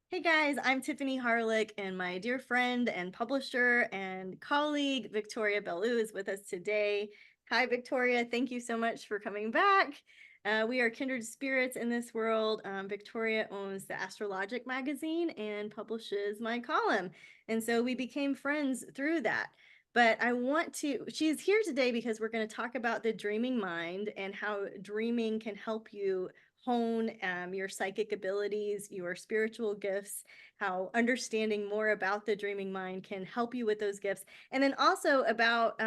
Hey guys, I'm Tiffany Harlick, and my dear friend and publisher and colleague Victoria Belue is with us today. Hi, Victoria. Thank you so much for coming back. We are kindred spirits in this world. Victoria owns the Astrologic magazine and publishes my column. And so we became friends through that. But she's here today because we're going to talk about the dreaming mind and how dreaming can help you hone your psychic abilities, your spiritual gifts, how understanding more about the dreaming mind can help you with those gifts, and then also about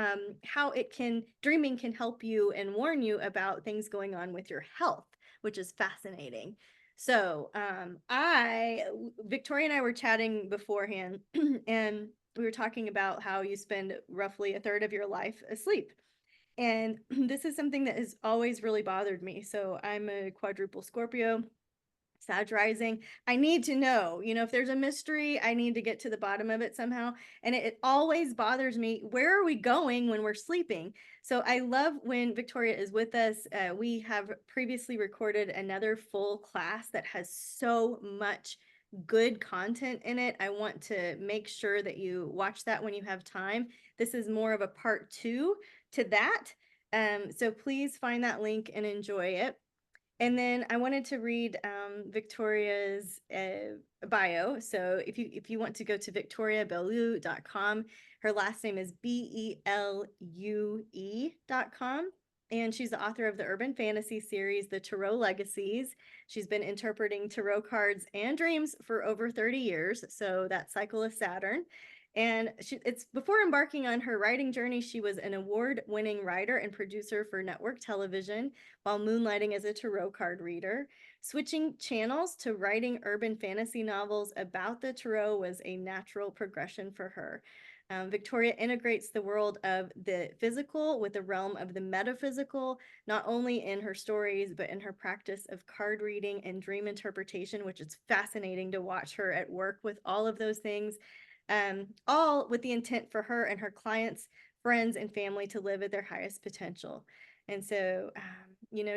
how dreaming can help you and warn you about things going on with your health, which is fascinating. So Victoria and I were chatting beforehand, and we were talking about how you spend roughly a third of your life asleep. And this is something that has always really bothered me. So I'm a quadruple Scorpio, Sag rising. I need to know, if there's a mystery, I need to get to the bottom of it somehow. And it always bothers me. Where are we going when we're sleeping? So I love when Victoria is with us. We have previously recorded another full class that has so much good content in it. I want to make sure that you watch that when you have time. This is more of a part two to that. So please find that link and enjoy it. And then I wanted to read Victoria's bio. So if you want to go to victoriabelue.com, her last name is Belue.com. And she's the author of the urban fantasy series, The Tarot Legacies. She's been interpreting tarot cards and dreams for over 30 years. So that cycle of Saturn. And it's before embarking on her writing journey, she was an award-winning writer and producer for network television while moonlighting as a tarot card reader. Switching channels to writing urban fantasy novels about the tarot was a natural progression for her. Victoria integrates the world of the physical with the realm of the metaphysical, not only in her stories, but in her practice of card reading and dream interpretation, which is fascinating to watch her at work with all of those things, all with the intent for her and her clients, friends, and family to live at their highest potential. And so,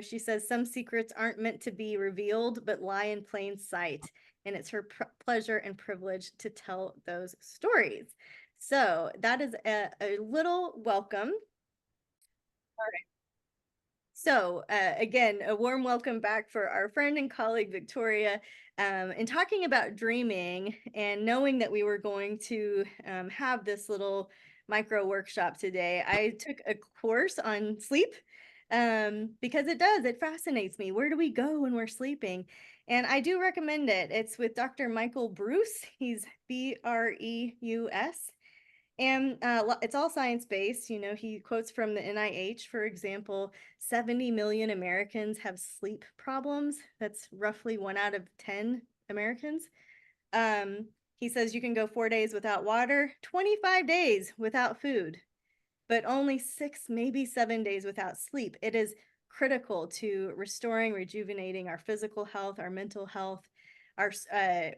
she says some secrets aren't meant to be revealed, but lie in plain sight. And it's her pleasure and privilege to tell those stories. So that is a little welcome. All right. So, again, a warm welcome back for our friend and colleague Victoria. In talking about dreaming and knowing that we were going to have this little micro workshop today, I took a course on sleep because it fascinates me. Where do we go when we're sleeping? And I do recommend it. It's with Dr. Michael Bruce. He's Breus. And it's all science-based. He quotes from the NIH, for example, 70 million Americans have sleep problems. That's roughly 1 out of 10 Americans. He says you can go 4 days without water, 25 days without food, but only 6, maybe 7 days without sleep. It is critical to restoring, rejuvenating our physical health, our mental health.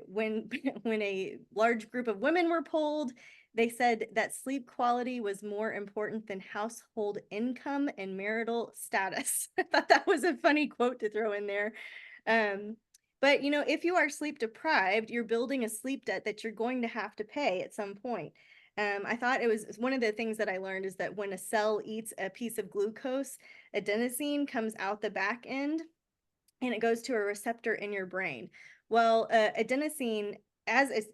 When when a large group of women were polled, they said that sleep quality was more important than household income and marital status. I thought that was a funny quote to throw in there. But if you are sleep deprived, you're building a sleep debt that you're going to have to pay at some point. I thought it was one of the things that I learned is that when a cell eats a piece of glucose, adenosine comes out the back end and it goes to a receptor in your brain. Well, as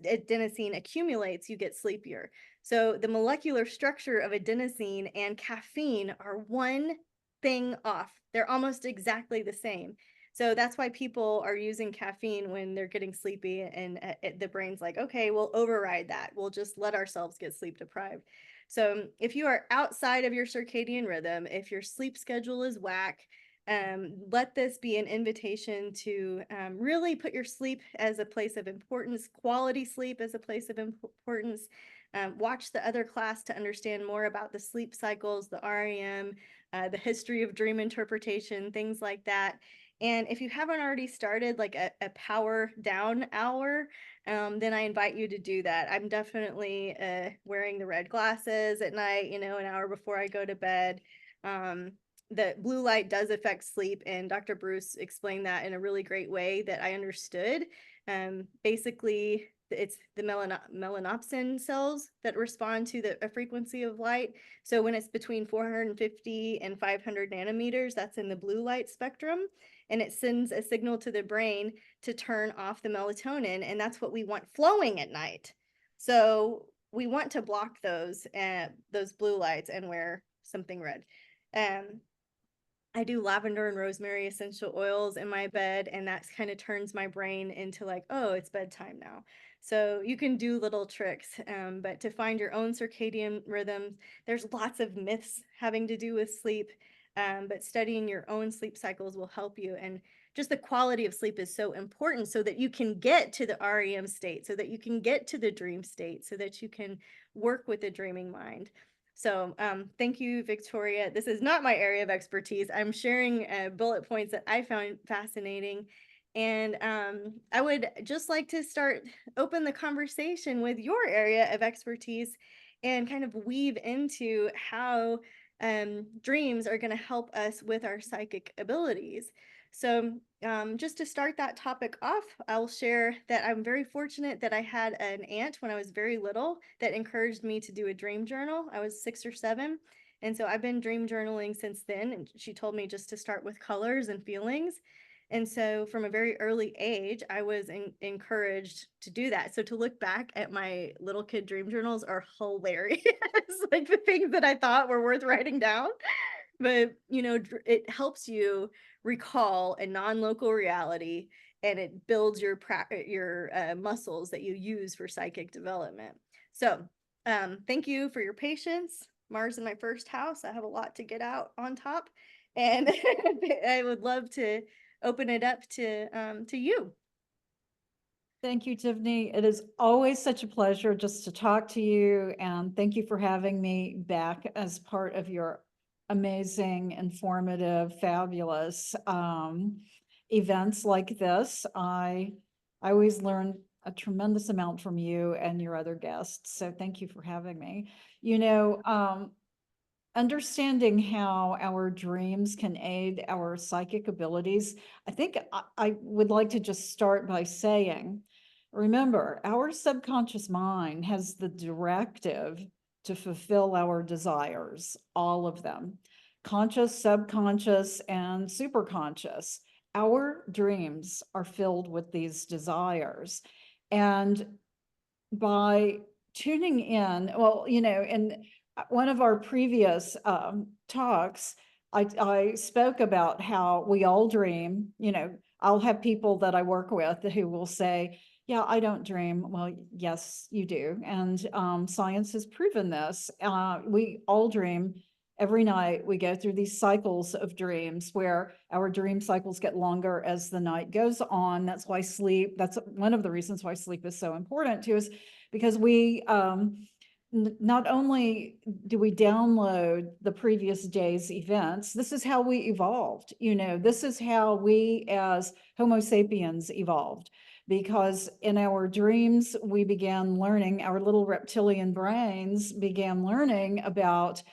adenosine accumulates, you get sleepier. So the molecular structure of adenosine and caffeine are one thing off. They're almost exactly the same. So that's why people are using caffeine when they're getting sleepy, and the brain's like, okay, we'll override that. We'll just let ourselves get sleep deprived. So if you are outside of your circadian rhythm, if your sleep schedule is whack, let this be an invitation to really put your sleep as a place of importance, quality sleep as a place of importance. Watch the other class to understand more about the sleep cycles, the REM, the history of dream interpretation, things like that. And if you haven't already started like a power down hour, then I invite you to do that. I'm definitely wearing the red glasses at night, an hour before I go to bed. that blue light does affect sleep, and Dr. Bruce explained that in a really great way that I understood. Basically, it's the melanopsin cells that respond to the frequency of light. So when it's between 450 and 500 nanometers, that's in the blue light spectrum, and it sends a signal to the brain to turn off the melatonin, and that's what we want flowing at night. So we want to block those blue lights and wear something red. I do lavender and rosemary essential oils in my bed, and that kind of turns my brain into like, oh, it's bedtime now. So you can do little tricks, but to find your own circadian rhythm, there's lots of myths having to do with sleep, but studying your own sleep cycles will help you. And just the quality of sleep is so important so that you can get to the REM state, so that you can get to the dream state, so that you can work with the dreaming mind. So thank you, Victoria. This is not my area of expertise. I'm sharing bullet points that I found fascinating. And I would just like to open the conversation with your area of expertise and kind of weave into how dreams are going to help us with our psychic abilities. So just to start that topic off, I'll share that I'm very fortunate that I had an aunt when I was very little that encouraged me to do a dream journal. I was 6 or 7. And so I've been dream journaling since then. And she told me just to start with colors and feelings. And so from a very early age, I was encouraged to do that. So to look back at my little kid dream journals are hilarious. Like the things that I thought were worth writing down. But, it helps you recall a non-local reality, and it builds your muscles that you use for psychic development. So thank you for your patience. Mars in my first house. I have a lot to get out on top, and I would love to open it up to you. Thank you, Tiffany. It is always such a pleasure just to talk to you, and thank you for having me back as part of your amazing, informative, fabulous events like this. I always learn a tremendous amount from you and your other guests, so thank you for having me. Understanding how our dreams can aid our psychic abilities, I think I would like to just start by saying, remember, our subconscious mind has the directive to fulfill our desires, all of them, conscious, subconscious, and superconscious. Our dreams are filled with these desires. And by tuning in, well, in one of our previous talks, I spoke about how we all dream. I'll have people that I work with who will say, yeah, I don't dream. Well, yes, you do. And science has proven this. We all dream every night. We go through these cycles of dreams where our dream cycles get longer as the night goes on. That's one of the reasons why sleep is so important to us, because we not only do we download the previous day's events, this is how we evolved. This is how we as Homo sapiens evolved, because in our dreams, we began learning, our little reptilian brains began learning about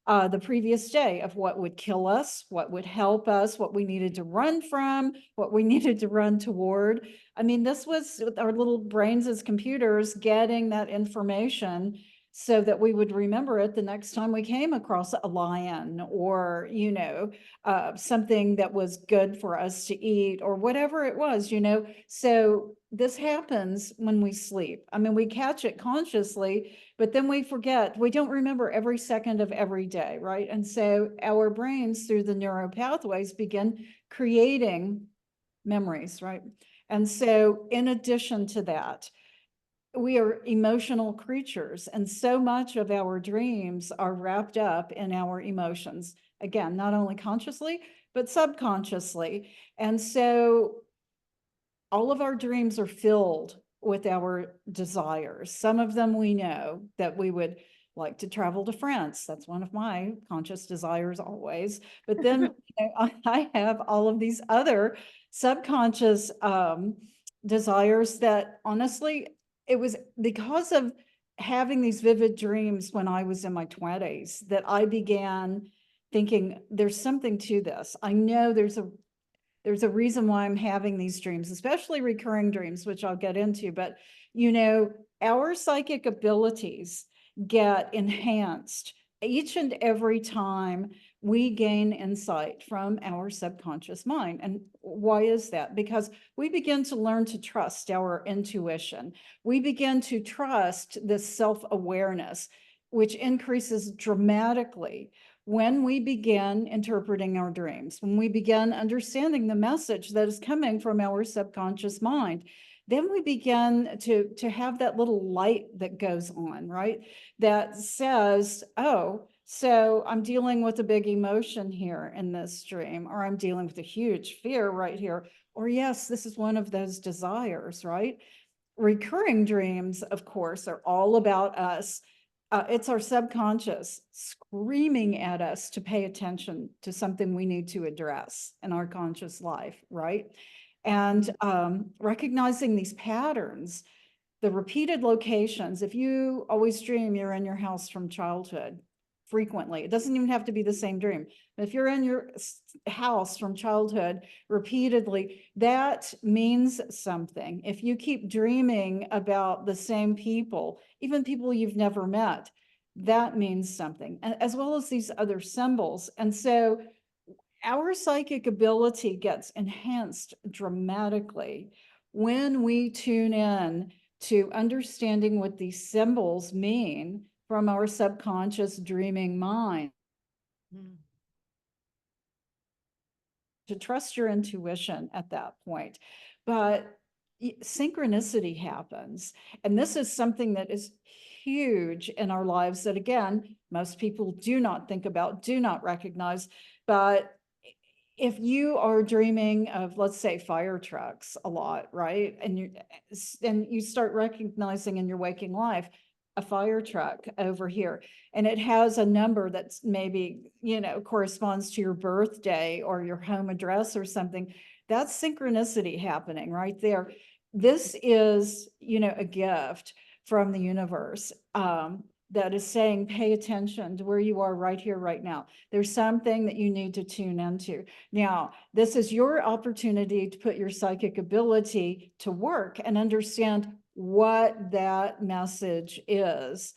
the previous day of what would kill us, what would help us, what we needed to run from, what we needed to run toward. I mean, this was our little brains as computers getting that information so that we would remember it the next time we came across a lion or, something that was good for us to eat or whatever it was. So this happens when we sleep. I mean, we catch it consciously, but then we forget. We don't remember every second of every day, right? And so our brains, through the neural pathways, begin creating memories, right? And so in addition to that, we are emotional creatures, and so much of our dreams are wrapped up in our emotions. Again, not only consciously, but subconsciously. And so all of our dreams are filled with our desires. Some of them we know that we would like to travel to France. That's one of my conscious desires always. But then I have all of these other subconscious desires that honestly, it was because of having these vivid dreams when I was in my 20s that I began thinking there's something to this. I know there's a reason why I'm having these dreams, especially recurring dreams, which I'll get into, but our psychic abilities get enhanced each and every time we gain insight from our subconscious mind. And why is that? Because we begin to learn to trust our intuition. We begin to trust this self-awareness, which increases dramatically when we begin interpreting our dreams, when we begin understanding the message that is coming from our subconscious mind. Then we begin to have that little light that goes on, right? That says, oh, so I'm dealing with a big emotion here in this dream, or I'm dealing with a huge fear right here. Or yes, this is one of those desires, right? Recurring dreams, of course, are all about us. It's our subconscious screaming at us to pay attention to something we need to address in our conscious life, right? And recognizing these patterns, the repeated locations. If you always dream you're in your house from childhood frequently, it doesn't even have to be the same dream. If you're in your house from childhood repeatedly, that means something. If you keep dreaming about the same people, even people you've never met, that means something, as well as these other symbols. And so our psychic ability gets enhanced dramatically when we tune in to understanding what these symbols mean from our subconscious dreaming mind. Mm. To trust your intuition at that point. But synchronicity happens. And this is something that is huge in our lives that, again, most people do not think about, do not recognize. But if you are dreaming of, let's say, fire trucks a lot, right? And you start recognizing in your waking life a fire truck over here, and it has a number that's maybe, corresponds to your birthday or your home address or something, that's synchronicity happening right there. This is, a gift from the universe that is saying, pay attention to where you are right here, right now. There's something that you need to tune into. Now, this is your opportunity to put your psychic ability to work and understand what that message is.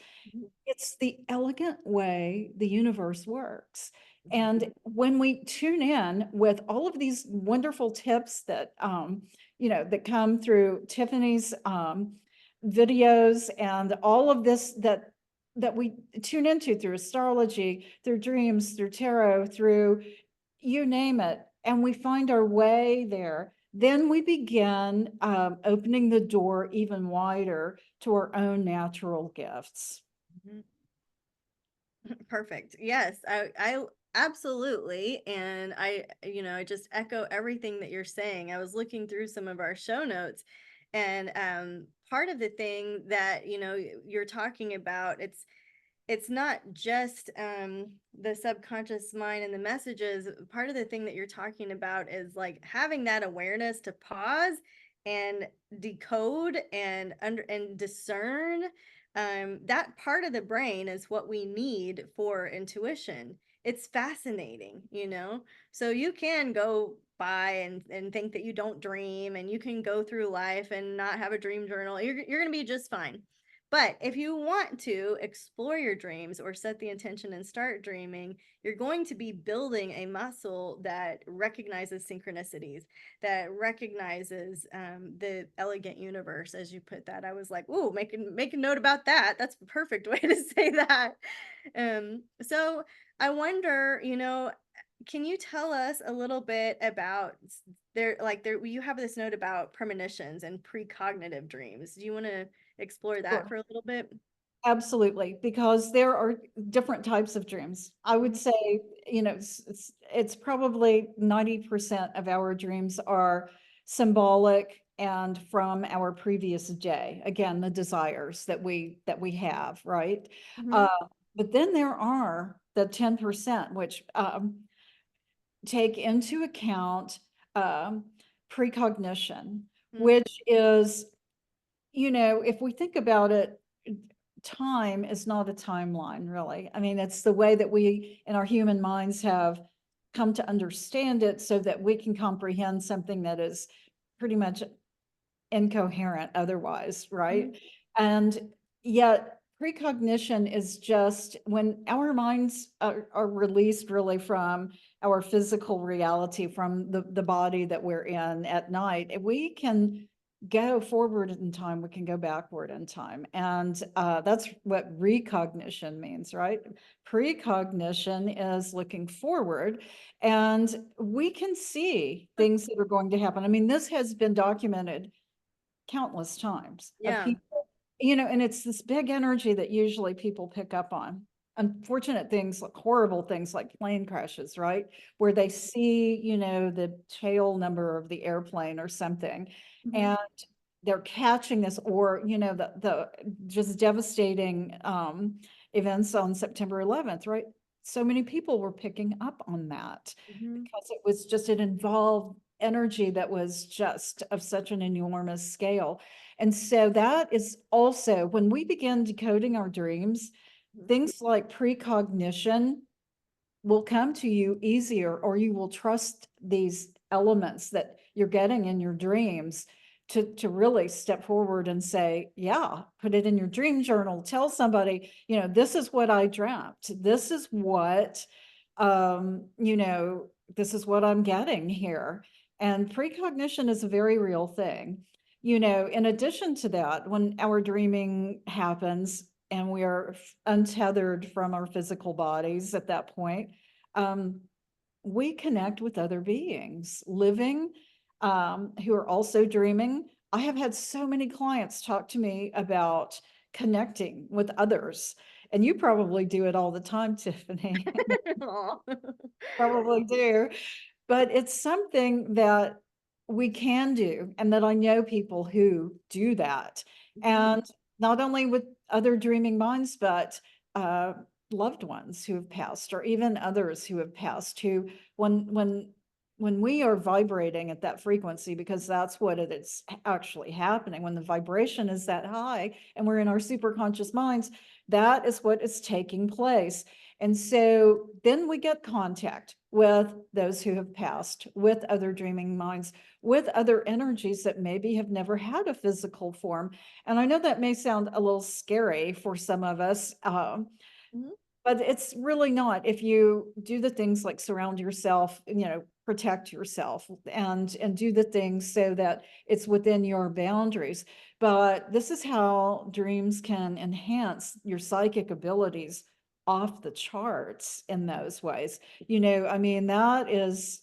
It's the elegant way the universe works. And when we tune in with all of these wonderful tips that, that come through Tiffany's videos and all of this that we tune into through astrology, through dreams, through tarot, through you name it, and we find our way there, then we begin opening the door even wider to our own natural gifts. Mhm. Perfect. Yes, I absolutely. And I just echo everything that you're saying. I was looking through some of our show notes, and part of the thing that, you're talking about, it's not just the subconscious mind and the messages. Part of the thing that you're talking about is like having that awareness to pause and decode and discern. That part of the brain is what we need for intuition. It's fascinating, so you can go by and think that you don't dream, and you can go through life and not have a dream journal. You're going to be just fine. But if you want to explore your dreams or set the intention and start dreaming, you're going to be building a muscle that recognizes synchronicities, that recognizes the elegant universe, as you put that. I was like, "Ooh, make a note about that." That's the perfect way to say that. So I wonder, can you tell us a little bit about you have this note about premonitions and precognitive dreams. Do you want to explore that Sure. for a little bit? Absolutely, because there are different types of dreams. I would Mhm, say, it's probably 90% of our dreams are symbolic and from our previous day. Again, the desires that we have, right? mhm, Uh, but then there are the 10%, which take into account um, precognition, mhm, which is, if we think about it, time is not a timeline, really. I mean, it's the way that we in our human minds have come to understand it so that we can comprehend something that is pretty much incoherent otherwise, right? Mhm. And yet precognition is just when our minds are released really from our physical reality, from the body that we're in at night, we can go forward in time, we can go backward in time. And that's what recognition means, right? Precognition is looking forward, and we can see things that are going to happen. I mean, this has been documented countless times of Yeah. people, you know, and it's this big energy that usually people pick up on. Unfortunate things, like horrible things like plane crashes, right? Where they see, you know, the tail number of the airplane or something, Mhm. and they're catching this, or, you know, the just devastating events on September 11th, right? So many people were picking up on that Mhm. because it was just, it involved energy that was just of such an enormous scale. And so that is also when we begin decoding our dreams, Mhm. things like precognition will come to you easier, or you will trust these elements that you're getting in your dreams to really step forward and say, yeah, put it in your dream journal, tell somebody, you know, this is what I dreamt, this is what you know, this is what I'm getting here. And precognition is a very real thing. You know, in addition to that, when our dreaming happens and we are untethered from our physical bodies at that point, um, we connect with other beings living, who are also dreaming. I have had so many clients talk to me about connecting with others, and you probably do it all the time, Tiffany. Aw. Probably do. But it's something that we can do, and that I know people who do that. Mhm. And not only with other dreaming minds, but uh, loved ones who have passed, or even others who have passed, who, when we are vibrating at that frequency, because that's what it is actually happening, when the vibration is that high and we're in our super conscious minds, that is what is taking place. And so then we get contact with those who have passed, with other dreaming minds, with other energies that maybe have never had a physical form. And I know that may sound a little scary for some of us, Mhm. but it's really not. If you do the things like surround yourself, you know, protect yourself, and do the things so that it's within your boundaries. But this is how dreams can enhance your psychic abilities off the charts in those ways. You know, I mean, that is,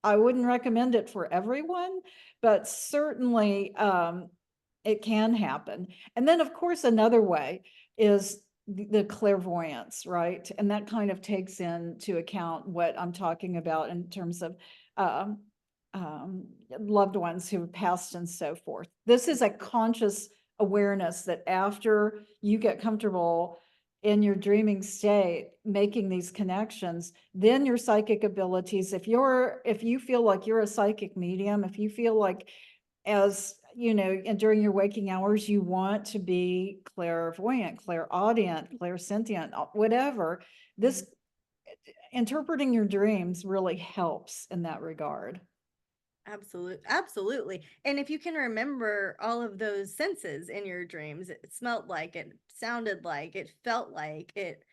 I wouldn't recommend it for everyone, but certainly it can happen. And then, of course, another way is the clairvoyance, right? And that kind of takes into account what I'm talking about in terms of um, loved ones who have passed and so forth. This is a conscious awareness that after you get comfortable in your dreaming state, making these connections, then your psychic abilities, if you feel like you're a psychic medium, if you feel like, as you know, and during your waking hours, you want to be clairvoyant, clairaudient, clairsentient, whatever. This interpreting your dreams really helps in that regard. Absolutely. And if you can remember all of those senses in your dreams, it smelled like, it sounded like, it felt like, it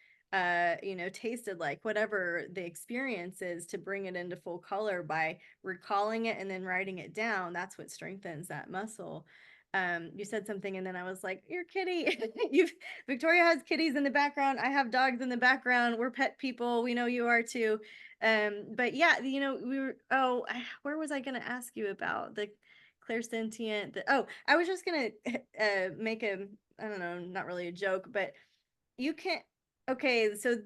tasted like, whatever the experience is, to bring it into full color by recalling it and then writing it down, that's what strengthens that muscle. You said something and then I was like, your kitty. You've Victoria has kitties in the background. I have dogs in the background. We're pet people. We know you are too. But yeah, we were, where was I going to ask you about the clairsentient? I was just going to make a, I don't know, not really a joke, but you can't, okay, so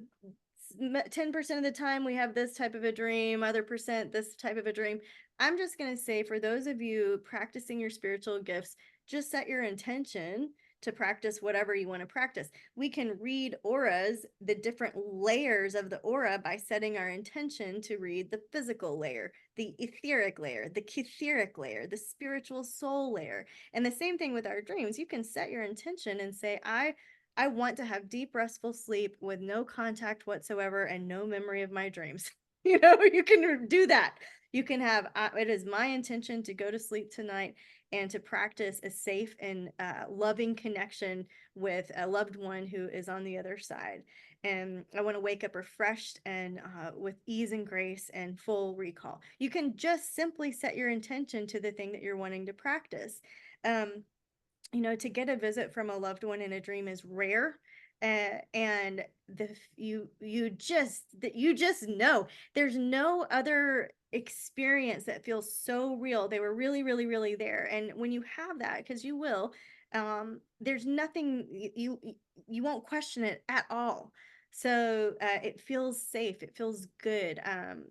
10% of the time we have this type of a dream, other percent this type of a dream. I'm just going to say, for those of you practicing your spiritual gifts, just set your intention to practice whatever you want to practice. We can read auras, the different layers of the aura, by setting our intention to read the physical layer, the etheric layer, the etheric layer, the spiritual soul layer. And the same thing with our dreams. You can set your intention and say, I want to have deep, restful sleep with no contact whatsoever and no memory of my dreams. You can do that. You can have, it is my intention to go to sleep tonight and to practice a safe and loving connection with a loved one who is on the other side. And I want to wake up refreshed and with ease and grace and full recall. You can just simply set your intention to the thing that you're wanting to practice. Um, to get a visit from a loved one in a dream is rare. And you just know there's no other experience that feels so real. They were really, really, really there. And when you have that, because you will, there's nothing you won't question it at all. So it feels safe. It feels good.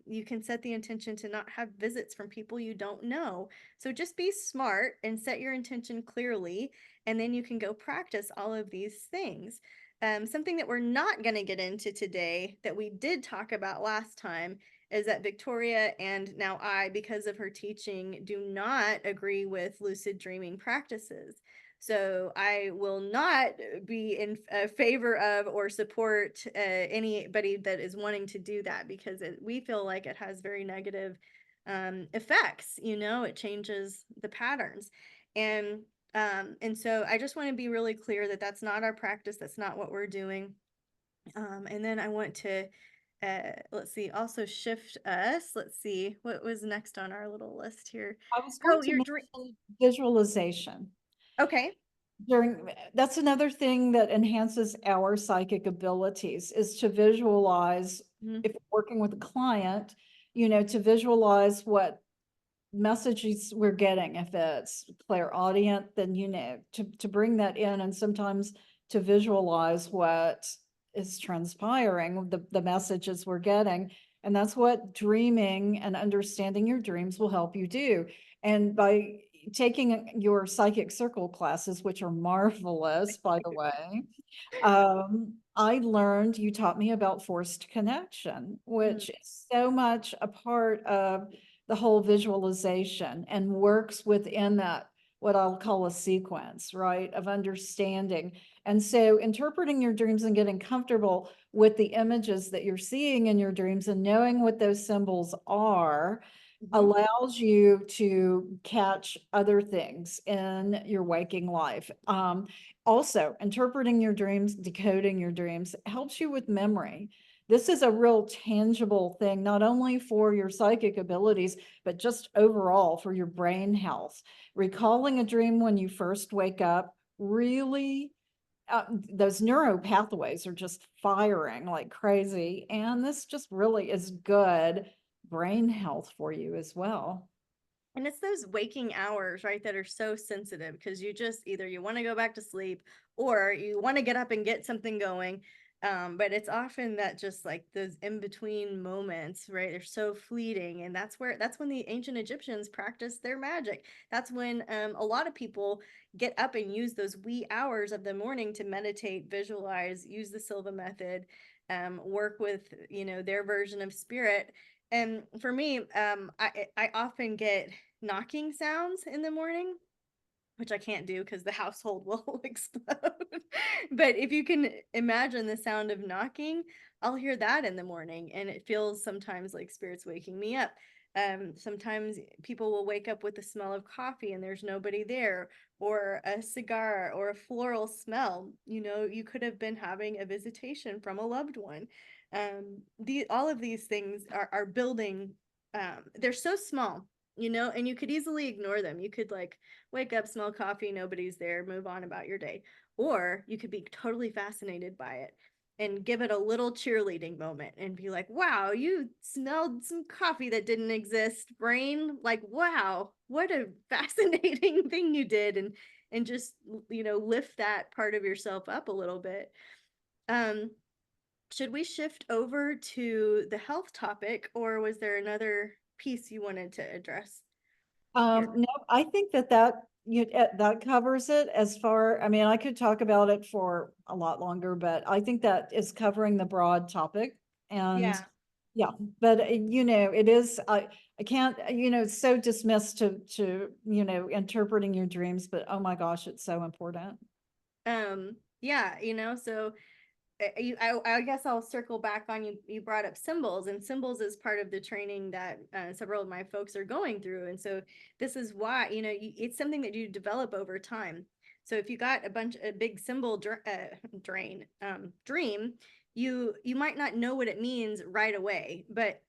You can set the intention to not have visits from people you don't know. So just be smart and set your intention clearly, and then you can go practice all of these things. Something that we're not going to get into today that we did talk about last time is that Victoria and now I, because of her teaching, do not agree with lucid dreaming practices. So I will not be in favor of or support anybody that is wanting to do that, because we feel like it has very negative effects. It changes the patterns. And so I just want to be really clear that that's not our practice. That's not what we're doing. And then I want to, let's see, also shift us. Let's see, what was next on our little list here? I was going Oh, to your dream. mention visualization. Okay. That's another thing that enhances our psychic abilities, is to visualize, Mhm. if we're working with a client, to visualize what messages we're getting. If it's clairaudient, then to bring that in, and sometimes to visualize what is transpiring, the messages we're getting. And that's what dreaming and understanding your dreams will help you do. And by taking your psychic circle classes, which are marvelous, by the way, I learned, you taught me about forced connection, Mm. which is so much a part of the whole visualization and works within that, what I'll call a sequence, right, of understanding. And so interpreting your dreams and getting comfortable with the images that you're seeing in your dreams and knowing what those symbols are Mhm. allows you to catch other things in your waking life. Also, interpreting your dreams, decoding your dreams helps you with memory. This is a real tangible thing, not only for your psychic abilities, but just overall for your brain health. Recalling a dream when you first wake up really, those neural pathways are just firing like crazy. And this just really is good brain health for you as well. And it's those waking hours, right, that are so sensitive, because you just either you want to go back to sleep or you want to get up and get something going. But it's often that just like those in between moments, right? They're so fleeting. And that's when the ancient Egyptians practiced their magic. That's when a lot of people get up and use those wee hours of the morning to meditate, visualize, use the Silva method, work with, their version of spirit. And for me, I often get knocking sounds in the morning, which I can't do because the household will explode. But if you can imagine the sound of knocking, I'll hear that in the morning, and it feels sometimes like spirits waking me up. Sometimes people will wake up with the smell of coffee and there's nobody there, or a cigar, or a floral smell. You could have been having a visitation from a loved one. All of these things are building. They're so small, and you could easily ignore them. You could like wake up, smell coffee, nobody's there, move on about your day. Or you could be totally fascinated by it and give it a little cheerleading moment and be like, wow, you smelled some coffee that didn't exist, brain. Like, wow, what a fascinating thing you did. And just, lift that part of yourself up a little bit. Um, should we shift over to the health topic, or was there another piece you wanted to address here? No, I think that covers it as far, I mean, I could talk about it for a lot longer, but I think that is covering the broad topic. And Yeah. yeah, but it is, I can't, it's so dismissed to interpreting your dreams, but oh my gosh, it's so important. Yeah, so I guess I'll circle back on you. You brought up symbols, and symbols is part of the training that several of my folks are going through. And so this is why, it's something that you develop over time. So if you got a big symbol dream, you might not know what it means right away, but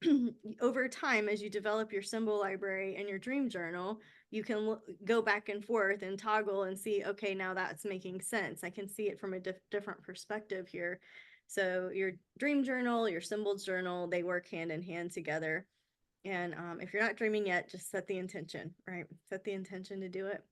over time, as you develop your symbol library and your dream journal, you can go back and forth and toggle and see, okay, now that's making sense. I can see it from a different perspective here. So your dream journal, your symbols journal, they work hand in hand together. And if you're not dreaming yet, just set the intention, right? Set the intention to do it.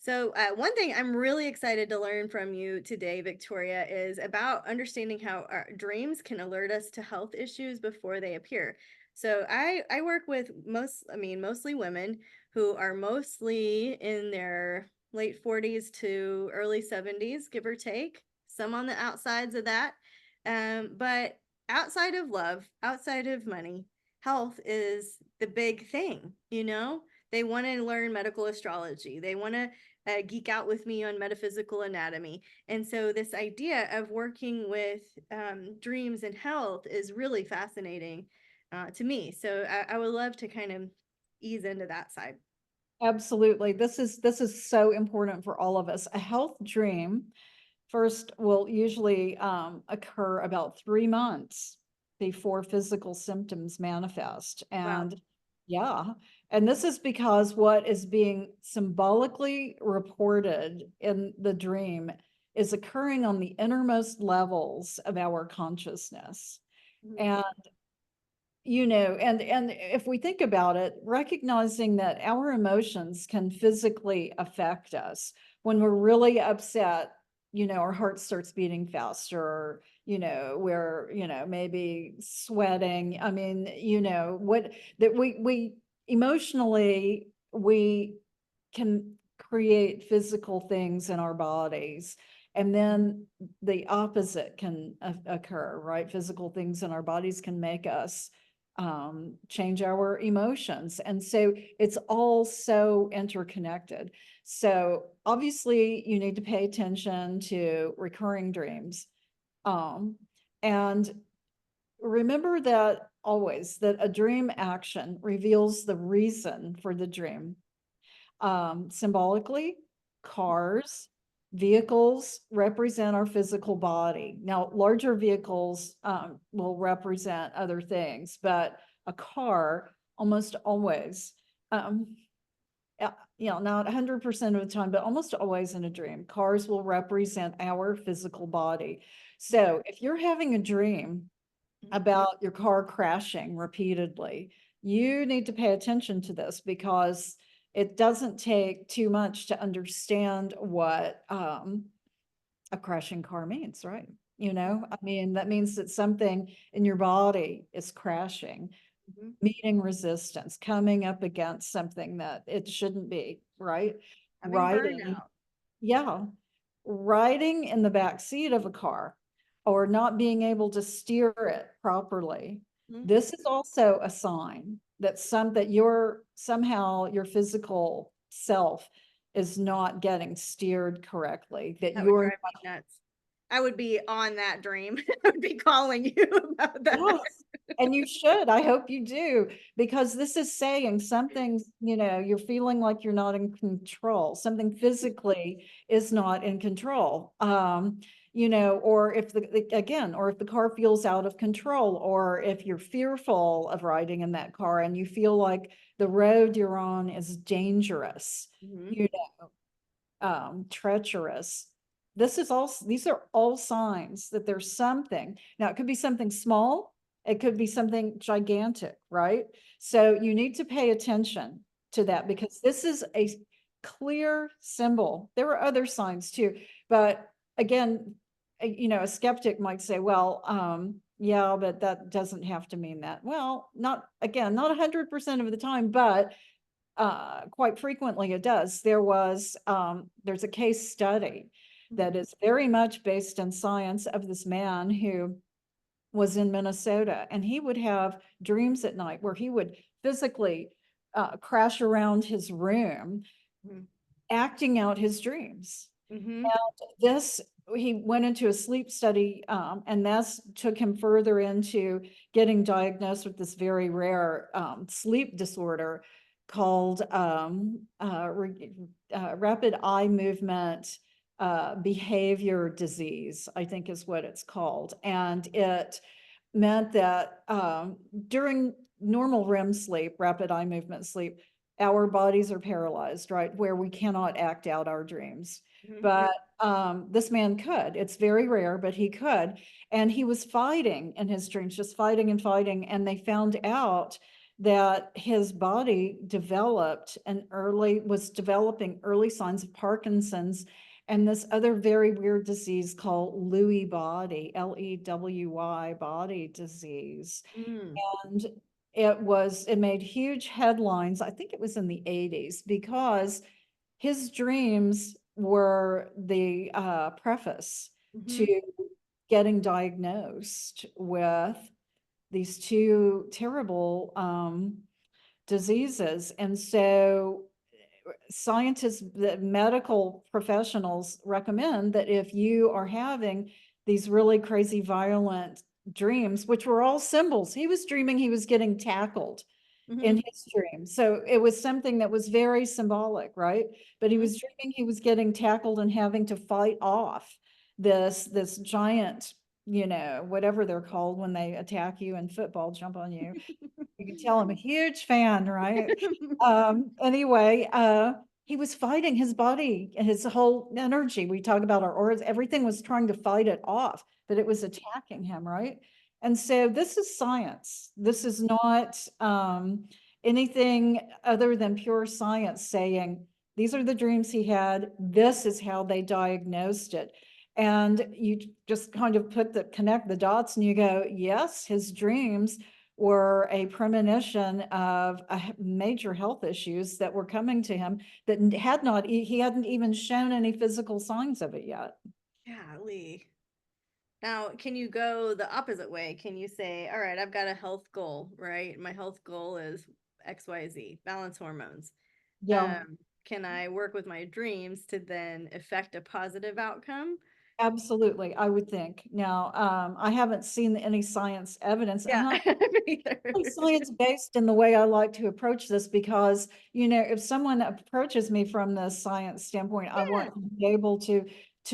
So, one thing I'm really excited to learn from you today, Victoria, is about understanding how our dreams can alert us to health issues before they appear. So, I work with mostly women who are mostly in their late 40s to early 70s, give or take, some on the outsides of that. But outside of love, outside of money, health is the big thing. They want to learn medical astrology. They want to geek out with me on metaphysical anatomy. And so, this idea of working with dreams and health is really fascinating to me. So, I would love to kind of ease into that side. Absolutely. This is so important for all of us. A health dream first will usually occur about 3 months before physical symptoms manifest. Wow. And yeah, and this is because what is being symbolically reported in the dream is occurring on the innermost levels of our consciousness. Mhm. And and if we think about it, recognizing that our emotions can physically affect us. When we're really upset, our heart starts beating faster, or, we're, maybe sweating. I mean, what that we emotionally, we can create physical things in our bodies. And then the opposite can occur, right? Physical things in our bodies can make us change our emotions. And so it's all so interconnected. So obviously you need to pay attention to recurring dreams. Um, and remember that always, that a dream action reveals the reason for the dream. Symbolically, cars, vehicles represent our physical body. Now, larger vehicles will represent other things, but a car almost always, um, not 100% of the time, but almost always in a dream, cars will represent our physical body. So if you're having a dream about your car crashing repeatedly, you need to pay attention to this, because it doesn't take too much to understand what a crashing car means, right? I mean, that means that something in your body is crashing, Mhm. meeting resistance, coming up against something that it shouldn't be, right? Having Riding, burnout. yeah, riding in the back seat of a car or not being able to steer it properly. Mhm. This is also a sign that somehow your physical self is not getting steered correctly, that That would you're drive me nuts. I would be on that dream. I would be calling you about that. Yes, and you should. I hope you do, because this is saying something, you're feeling like you're not in control. Something physically is not in control. Or if or if the car feels out of control, or if you're fearful of riding in that car and you feel like the road you're on is dangerous, Mhm. you treacherous. These are all signs that there's something. Now, it could be something small, it could be something gigantic, right? So you need to pay attention to that, because this is a clear symbol. There are other signs too, but again, a skeptic might say, well, yeah, but that doesn't have to mean that. Well, not 100% of the time, but quite frequently it does. There's a case study that Mhm. is very much based in science, of this man who was in Minnesota, and he would have dreams at night where he would physically crash around his room, Mhm. acting out his dreams. Mhm. And this he went into a sleep study, and that's took him further into getting diagnosed with this very rare sleep disorder called rapid eye movement behavior disease, I think is what it's called. And it meant that during normal REM sleep, rapid eye movement sleep, our bodies are paralyzed, right? Where we cannot act out our dreams. Mhm. But this man could. It's very rare, but he could. And he was fighting in his dreams, just fighting and fighting. And they found out that his body was developing early signs of Parkinson's and this other very weird disease called Lewy body, Lewy body disease. Mm. And it made huge headlines. I think it was in the 80s because his dreams were the preface to Mhm. getting diagnosed with these two terrible diseases. And so scientists, the medical professionals recommend that if you are having these really crazy violent dreams, which were all symbols, he was dreaming he was getting tackled in Mhm. his dream. So it was something that was very symbolic, right? But he Mhm. was dreaming he was getting tackled and having to fight off this giant, whatever they're called when they attack you in football, jump on you. You can tell I'm a huge fan, right? Anyway, he was fighting his body and his whole energy. We talk about our auras, everything was trying to fight it off, but it was attacking him, right? And so this is science. This is not anything other than pure science saying these are the dreams he had. This is how they diagnosed it. And you just kind of connect the dots and you go, yes, his dreams were a premonition of major health issues that were coming to him that he hadn't even shown any physical signs of it yet. Golly. Now, can you go the opposite way? Can you say, all right, I've got a health goal, right? My health goal is XYZ, balance hormones. Yeah, Can I work with my dreams to then affect a positive outcome? absolutely, I would think. Now, I haven't seen any science evidence. I'm Yeah, not me either. science based in the way I like to approach this because, if someone approaches me from the science standpoint, I Yeah. want to be able to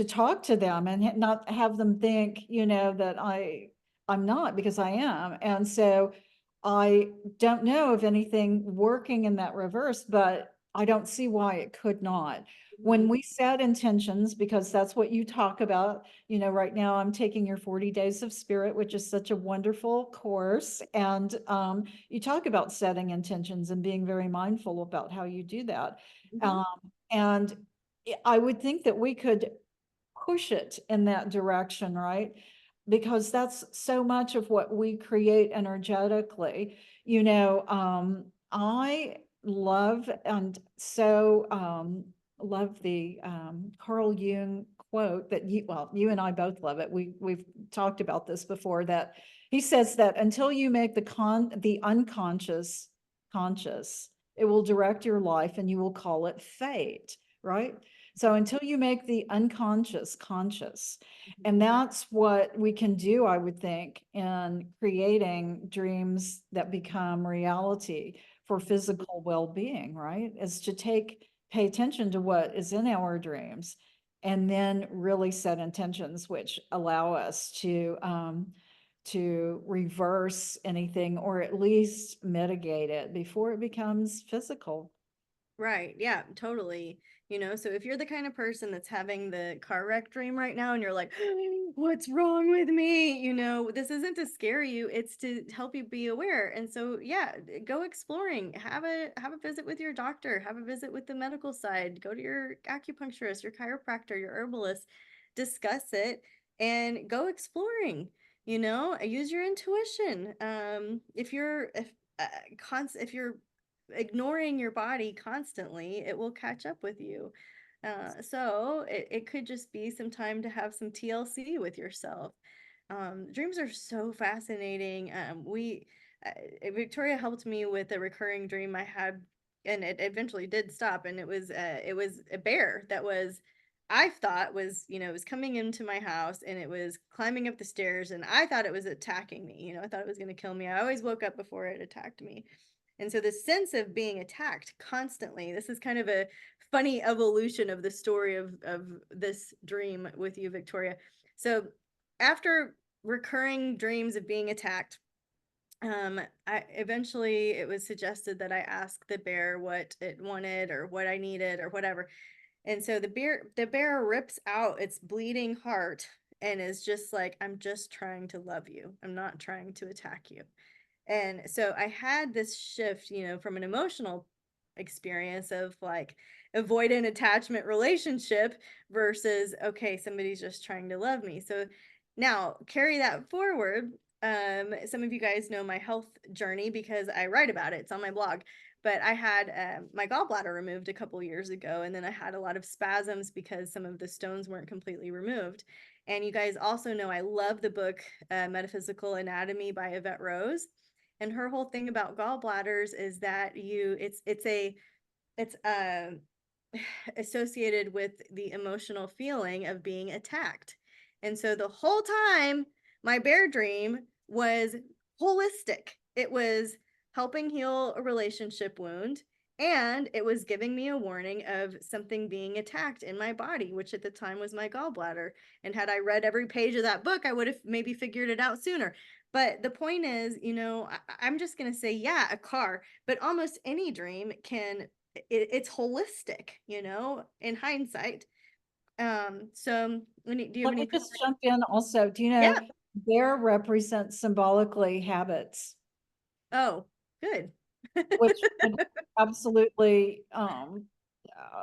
talk to them and not have them think, that I'm not, because I am. And so I don't know of anything working in that reverse, but I don't see why it could not. Mhm. When we set intentions, because that's what you talk about, right now I'm taking your 40 Days of Spirit, which is such a wonderful course. And you talk about setting intentions and being very mindful about how you do that. Mhm. Um, and I would think that we could push it in that direction, right? Because that's so much of what we create energetically. I love and so love the Carl Jung quote that you and I both love it. We've talked about this before, that he says that until you make the unconscious conscious, it will direct your life and you will call it fate, right? So until you make the unconscious conscious, and that's what we can do, I would think, in creating dreams that become reality for physical well-being, right? Is to pay attention to what is in our dreams and then really set intentions which allow us to reverse anything or at least mitigate it before it becomes physical. Right. Yeah, totally. So if you're the kind of person that's having the car wreck dream right now and you're like, what's wrong with me? This isn't to scare you, it's to help you be aware. And so, yeah, go exploring. Have a visit with your doctor, have a visit with the medical side, go to your acupuncturist, your chiropractor, your herbalist, discuss it and go exploring. Use your intuition. If you're ignoring your body constantly, it will catch up with you. So it could just be some time to have some TLC with yourself. Dreams are so fascinating. Victoria helped me with a recurring dream I had, and it eventually did stop. And it was a bear that was I thought was, it was coming into my house and it was climbing up the stairs and I thought it was attacking me. I thought it was going to kill me. I always woke up before it attacked me. And so the sense of being attacked constantly, this is kind of a funny evolution of the story of this dream with you, Victoria. So after recurring dreams of being attacked, I eventually it was suggested that I ask the bear what it wanted or what I needed or whatever. And so the bear rips out its bleeding heart and is just like, I'm just trying to love you. I'm not trying to attack you. And so I had this shift, from an emotional experience of like avoidant attachment relationship versus, okay, somebody's just trying to love me. So now carry that forward. Some of you guys know my health journey because I write about it. It's on my blog. But I had my gallbladder removed a couple years ago, and then I had a lot of spasms because some of the stones weren't completely removed. And you guys also know I love the book Metaphysical Anatomy by Yvette Rose. And her whole thing about gallbladders is that it's associated with the emotional feeling of being attacked. And so the whole time, my bear dream was holistic. It was helping heal a relationship wound, and it was giving me a warning of something being attacked in my body, which at the time was my gallbladder. And had I read every page of that book, I would have maybe figured it out sooner. But the point is, I'm just going to say, yeah, a car, but almost any dream it's holistic, in hindsight. So do you have Let me anything? just jump in also. Do you know Yeah. bear represents symbolically habits, Oh, good. which would absolutely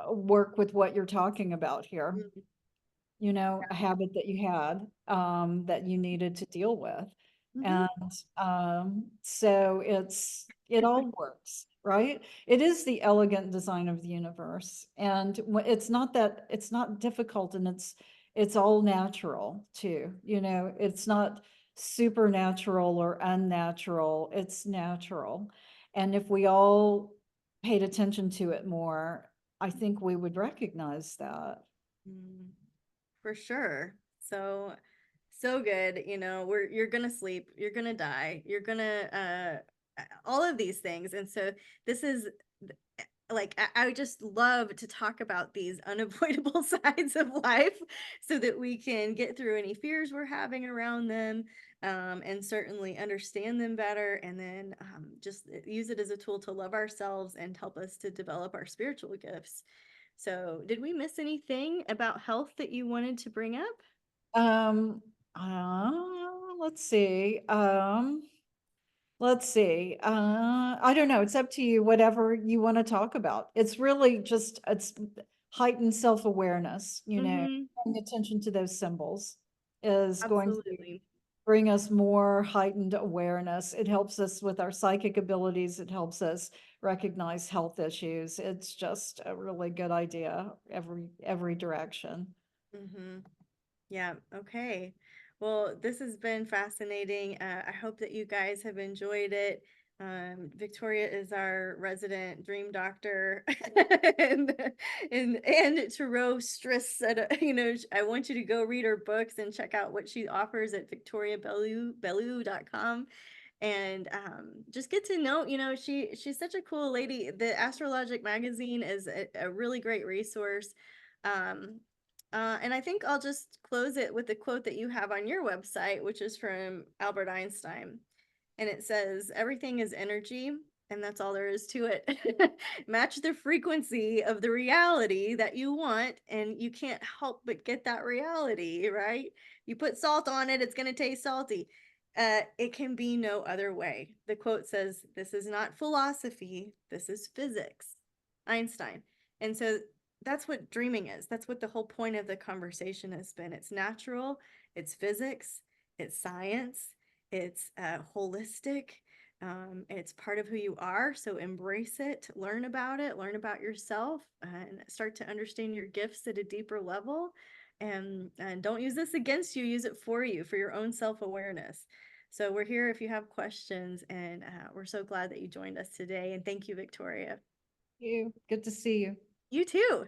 work with what you're talking about here. Mm, A habit that you had that you needed to deal with. mhm, And so it all works, right? It is the elegant design of the universe. And it's not difficult, and it's all natural too. It's not supernatural or unnatural, it's natural. And if we all paid attention to it more, I think we would recognize that. mm, for sure. So good. You're gonna sleep, you're gonna die, you're gonna all of these things. And so this is like I just love to talk about these unavoidable sides of life so that we can get through any fears we're having around them, and certainly understand them better, and then just use it as a tool to love ourselves and help us to develop our spiritual gifts. So did we miss anything about health that you wanted to bring up? Um, let's see. Let's see. I don't know. It's up to you, whatever you want to talk about. It's really just it's heightened self-awareness, Mm-hmm. paying attention to those symbols is going to Absolutely. bring us more heightened awareness. It helps us with our psychic abilities. It helps us recognize health issues. It's just a really good idea every direction. Mm-hmm. Yeah, okay. Well, this has been fascinating. I hope that you guys have enjoyed it. Victoria is our resident dream doctor, and Tarot Stress said, I want you to go read her books and check out what she offers at victoriabelue.com, and just get to know, she's such a cool lady. The Astrologic magazine is a really great resource. Um, and I think I'll just close it with the quote that you have on your website, which is from Albert Einstein. And it says, everything is energy, and that's all there is to it. Match the frequency of the reality that you want, and you can't help but get that reality, right? You put salt on it, it's going to taste salty. It can be no other way. The quote says, this is not philosophy, this is physics. Einstein. And so that's what dreaming is. That's what the whole point of the conversation has been. It's natural, it's physics, it's science, it's holistic. It's part of who you are. So embrace it, learn about it, learn about yourself, and start to understand your gifts at a deeper level. And don't use this against you, use it for you, for your own self awareness. So we're here if you have questions, and we're so glad that you joined us today. And thank you, Victoria. You. Good to see you. You too.